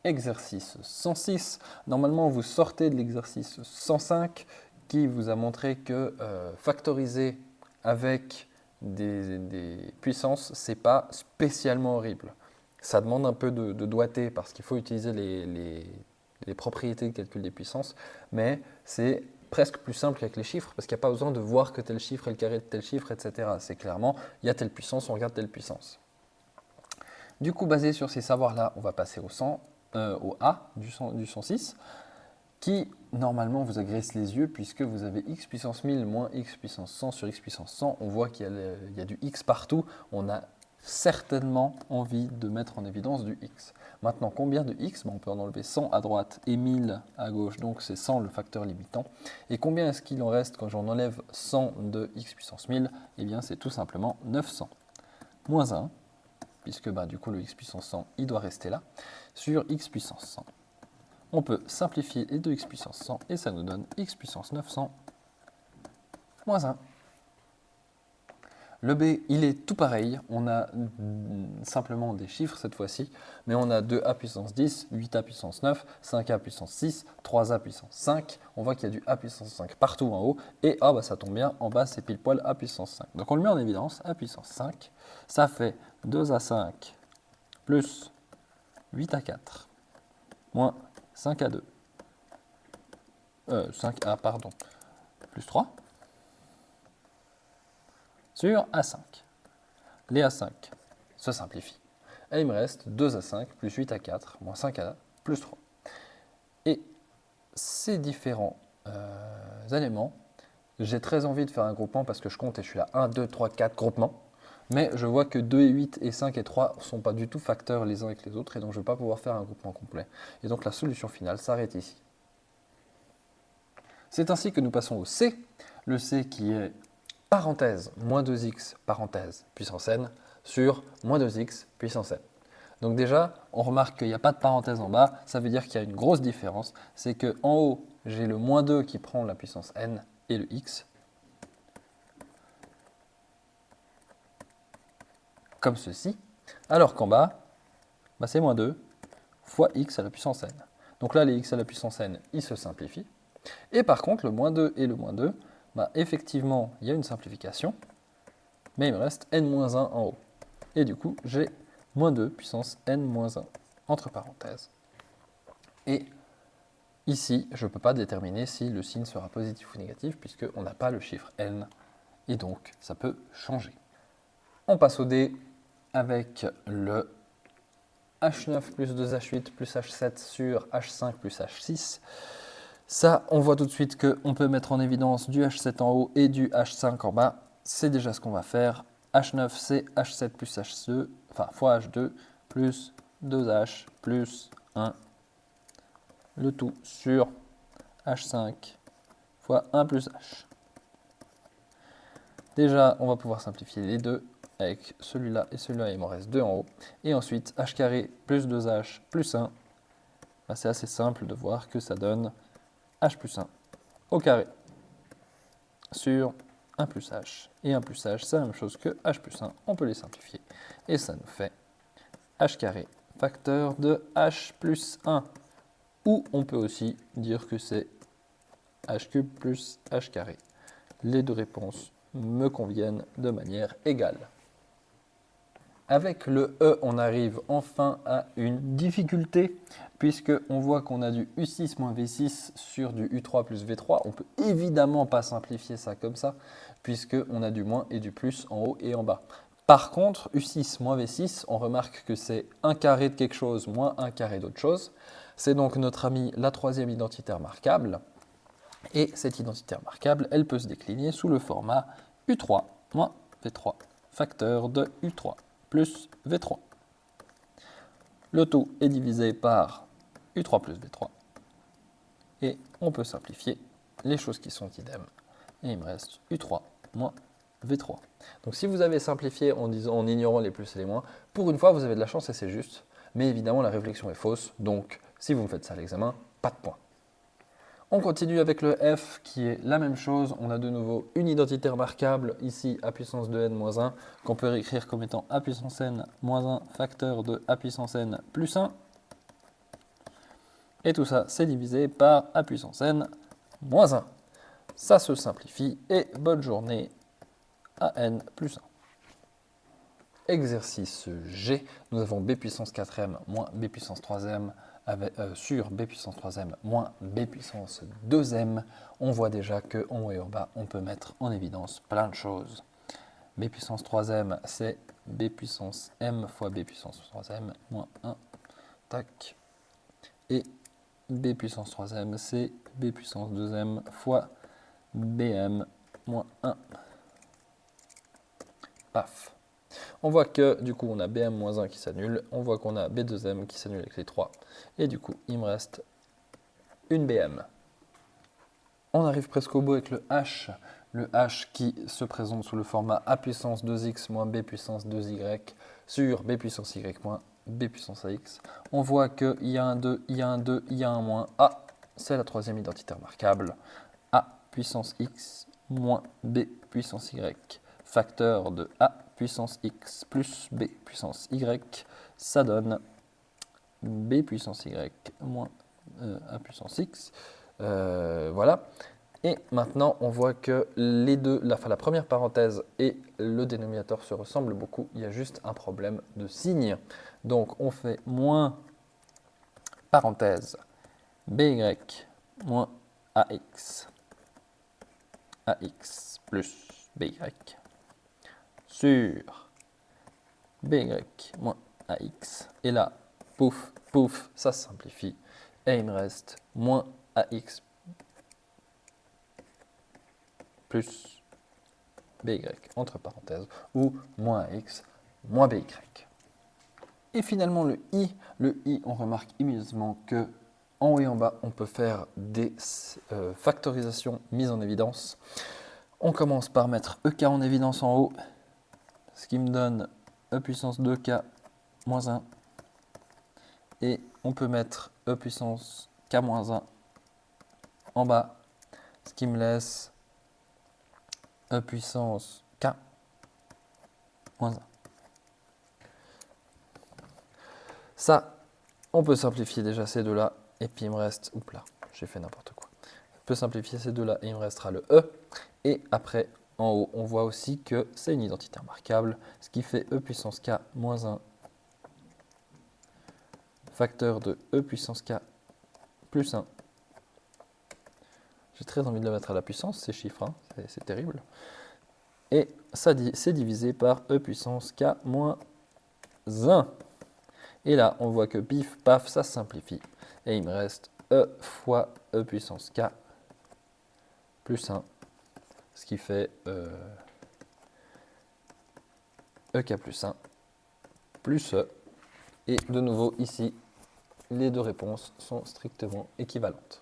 exercice 106. Normalement, vous sortez de l'exercice 105 qui vous a montré que factoriser avec des puissances, ce n'est pas spécialement horrible. Ça demande un peu de doigté parce qu'il faut utiliser les propriétés de calcul des puissances, mais c'est presque plus simple qu'avec les chiffres parce qu'il n'y a pas besoin de voir que tel chiffre est le carré de tel chiffre, etc. C'est clairement, il y a telle puissance, on regarde telle puissance. Du coup, basé sur ces savoirs-là, on va passer au A du 106, qui normalement vous agresse les yeux puisque vous avez x puissance 1000 moins x puissance 100 sur x puissance 100. On voit qu'il y a du x partout. On a certainement envie de mettre en évidence du x. Maintenant, combien de x? On peut en enlever 100 à droite et 1000 à gauche, donc c'est 100 le facteur limitant. Et combien est-ce qu'il en reste quand j'en enlève 100 de x puissance 1000? Eh bien, c'est tout simplement 900 moins 1, puisque du coup le x puissance 100, il doit rester là, sur x puissance 100. On peut simplifier les deux x puissance 100 et ça nous donne x puissance 900 moins 1. Le B, il est tout pareil, on a simplement des chiffres cette fois-ci, mais on a 2a puissance 10, 8a puissance 9, 5a puissance 6, 3a puissance 5. On voit qu'il y a du a puissance 5 partout en haut, et ça tombe bien, en bas c'est pile poil a puissance 5. Donc on le met en évidence, a puissance 5, ça fait 2a5 plus 8a4 moins 5a2. 5a, pardon, plus 3 sur A5. Les A5 se simplifient. Et il me reste 2A5 plus 8A4 moins 5A plus 3. Et ces différents éléments, j'ai très envie de faire un groupement parce que je compte et je suis là 1, 2, 3, 4 groupements. Mais je vois que 2 et 8 et 5 et 3 ne sont pas du tout facteurs les uns avec les autres et donc je ne vais pas pouvoir faire un groupement complet. Et donc la solution finale s'arrête ici. C'est ainsi que nous passons au C. Le C qui est parenthèse moins 2x parenthèse puissance n sur moins 2x puissance n. Donc déjà, on remarque qu'il n'y a pas de parenthèse en bas, ça veut dire qu'il y a une grosse différence. C'est qu'en haut, j'ai le moins 2 qui prend la puissance n et le x, comme ceci, alors qu'en bas, c'est moins 2 fois x à la puissance n. Donc là, les x à la puissance n, ils se simplifient. Et par contre, le moins 2 et le moins 2, effectivement, il y a une simplification, mais il me reste n-1 en haut. Et du coup, j'ai moins 2 puissance n-1 entre parenthèses. Et ici, je ne peux pas déterminer si le signe sera positif ou négatif, puisqu'on n'a pas le chiffre n, et donc ça peut changer. On passe au D avec le H9 plus 2H8 plus H7 sur H5 plus H6. Ça, on voit tout de suite qu'on peut mettre en évidence du H7 en haut et du H5 en bas. C'est déjà ce qu'on va faire. H9, c'est H7 plus H2, fois H2, plus 2H plus 1. Le tout sur H5 fois 1 plus H. Déjà, on va pouvoir simplifier les deux. Avec celui-là et celui-là, il m'en reste 2 en haut. Et ensuite, H carré plus 2H plus 1. C'est assez simple de voir que ça donne H plus 1 au carré sur 1 plus H. Et 1 plus H, c'est la même chose que H plus 1. On peut les simplifier. Et ça nous fait H carré facteur de H plus 1. Ou on peut aussi dire que c'est H cube plus H carré. Les deux réponses me conviennent de manière égale. Avec le E, on arrive enfin à une difficulté, puisqu'on voit qu'on a du U6 moins V6 sur du U3 plus V3. On ne peut évidemment pas simplifier ça comme ça, puisqu'on a du moins et du plus en haut et en bas. Par contre, U6 moins V6, on remarque que c'est un carré de quelque chose moins un carré d'autre chose. C'est donc notre ami la troisième identité remarquable. Et cette identité remarquable, elle peut se décliner sous le format U3 moins V3, facteur de U3 plus V3. Le tout est divisé par U3 plus V3. Et on peut simplifier les choses qui sont idem. Et il me reste U3 moins V3. Donc si vous avez simplifié en ignorant les plus et les moins, pour une fois vous avez de la chance et c'est juste. Mais évidemment la réflexion est fausse, donc si vous me faites ça à l'examen, pas de points. On continue avec le F qui est la même chose. On a de nouveau une identité remarquable, ici a puissance de n moins 1, qu'on peut réécrire comme étant a puissance n moins 1 facteur de a puissance n plus 1. Et tout ça, c'est divisé par a puissance n moins 1. Ça se simplifie et bonne journée à n plus 1. Exercice G, nous avons b puissance 4m moins b puissance 3m sur b puissance 3m moins b puissance 2m. On voit déjà qu'en haut et en bas, on peut mettre en évidence plein de choses. B puissance 3m, c'est b puissance m fois b puissance 3m moins 1. Tac. Et b puissance 3m, c'est b puissance 2m fois bm moins 1. Paf. On voit que du coup on a bm moins 1 qui s'annule, on voit qu'on a b2m qui s'annule avec les 3, et du coup il me reste une bm. On arrive presque au bout avec le h qui se présente sous le format a puissance 2x moins b puissance 2y sur b puissance y moins b puissance ax. On voit qu'il y a un 2, il y a un 2, il y a un moins. Ah, c'est la troisième identité remarquable. A puissance x moins b puissance y, facteur de a puissance x plus b puissance y, ça donne b puissance y moins a puissance x. Voilà. Et maintenant, on voit que les deux, la première parenthèse et le dénominateur se ressemblent beaucoup. Il y a juste un problème de signe. Donc, on fait moins parenthèse by moins ax plus by sur by moins ax. Et là, pouf, pouf, ça se simplifie. Et il me reste moins ax plus by entre parenthèses, ou moins x moins by. Et finalement le i, on remarque immédiatement que en haut et en bas, on peut faire des factorisations mises en évidence. On commence par mettre ek en évidence en haut, ce qui me donne e puissance 2k moins 1. Et on peut mettre e puissance k moins 1 en bas, ce qui me laisse e puissance k moins 1. Ça, on peut simplifier déjà ces deux-là, et puis il me reste, oups là, j'ai fait n'importe quoi. On peut simplifier ces deux-là, et il me restera le e. Et après, en haut, on voit aussi que c'est une identité remarquable, ce qui fait e puissance k moins 1, facteur de e puissance k plus 1. J'ai très envie de le mettre à la puissance, ces chiffres, hein, c'est terrible. Et ça c'est divisé par e puissance k moins 1. Et là, on voit que pif, paf, ça se simplifie. Et il me reste e fois e puissance k plus 1, ce qui fait ek plus 1 plus e. Et de nouveau, ici, les deux réponses sont strictement équivalentes.